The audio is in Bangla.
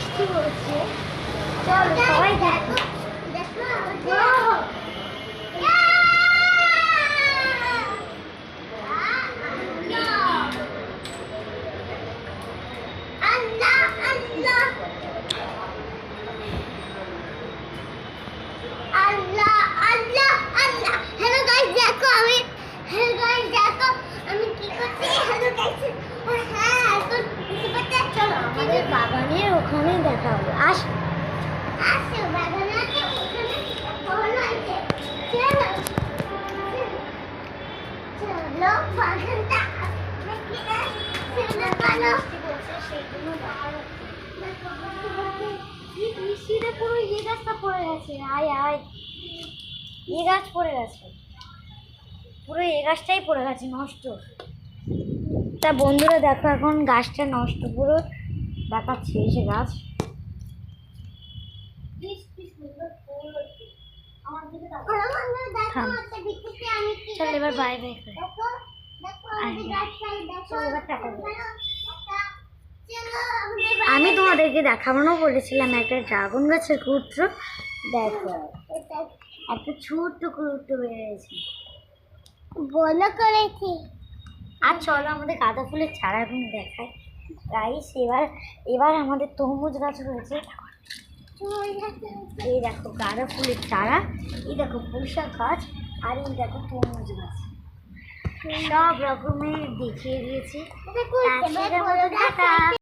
বৃষ্টি পড়ছে। চলো সবাই দেখো দেখো বাগানের ওখানে দেখা হবে। পুরো ইয়ে গাছটা পড়ে গেছে। আয় আয়, এ গাছ পড়ে গেছে, পুরো এ গাছটাই পড়ে গেছে নষ্ট। তা বন্ধুরা দেখো এখন গাছটা নষ্ট পুরো দেখাচ্ছে এসে গাছ। চল এবার বাই বাই করে আমি তোমাদেরকে দেখাবো বলেছিলাম একটা ড্রাগন গাছের কুত্র। দেখো একটা ছোট্ট কুত্র বেরিয়েছে বলো করেছি। আর চলো আমাদের গাঁদা ফুলের চারা এখন দেখায় গাইস। এবার আমাদের তরমুজ গাছ রয়েছে। এই দেখো গাঁদা ফুলের চারা, এই দেখো পুঁইশাক গাছ, আর এই দেখো তরমুজ গাছ। সব রকমের দেখিয়ে দিয়েছি।